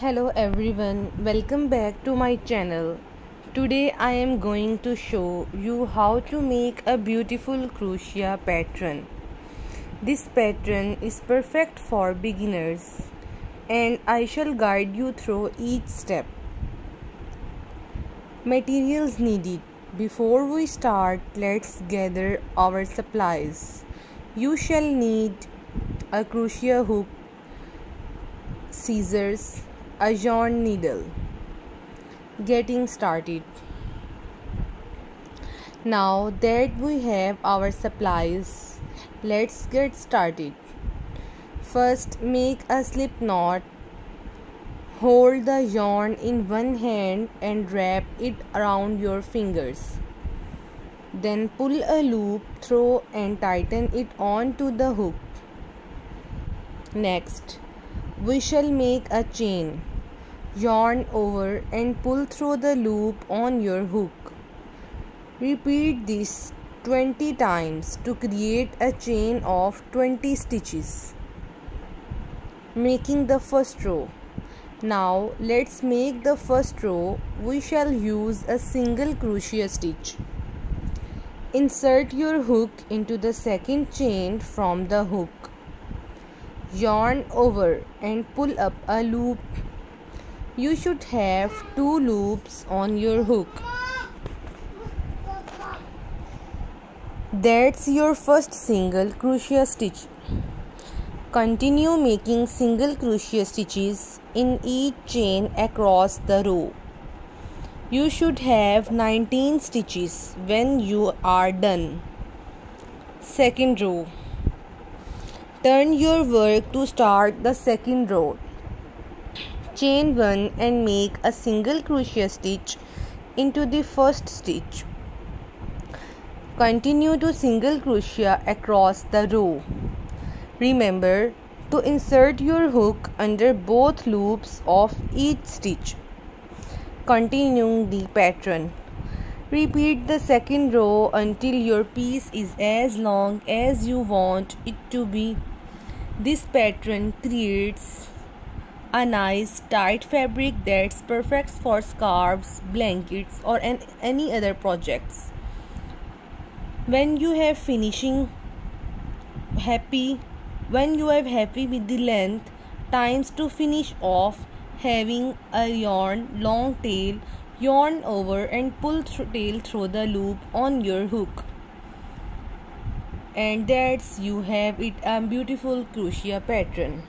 Hello everyone, welcome back to my channel. Today I am going to show you how to make a beautiful crochet pattern. This pattern is perfect for beginners and I shall guide you through each step. Materials needed. Before we start, let's gather our supplies. You shall need a crochet hook, scissors, a yarn needle. Getting started. Now that we have our supplies, let's get started. First, make a slip knot. Hold the yarn in one hand and wrap it around your fingers. Then pull a loop through and tighten it onto the hook. Next, we shall make a chain. Yarn over and pull through the loop on your hook. Repeat this 20 times to create a chain of 20 stitches, making the first row. Now let's make the first row. We shall use a single crochet stitch. Insert your hook into the second chain from the hook. Yarn over and pull up a loop. You should have 2 loops on your hook. That's your first single crochet stitch. Continue making single crochet stitches in each chain across the row. You should have 19 stitches when you are done. Second row. Turn your work to start the second row. Chain 1 and make a single crochet stitch into the first stitch. Continue to single crochet across the row. Remember to insert your hook under both loops of each stitch. Continuing the pattern. Repeat the second row until your piece is as long as you want it to be. This pattern creates a nice tight fabric that's perfect for scarves, blankets or any other projects. When you have happy with the length, times to finish off having a long tail, yarn over and pull tail through the loop on your hook. And that's you have it a beautiful crochet pattern.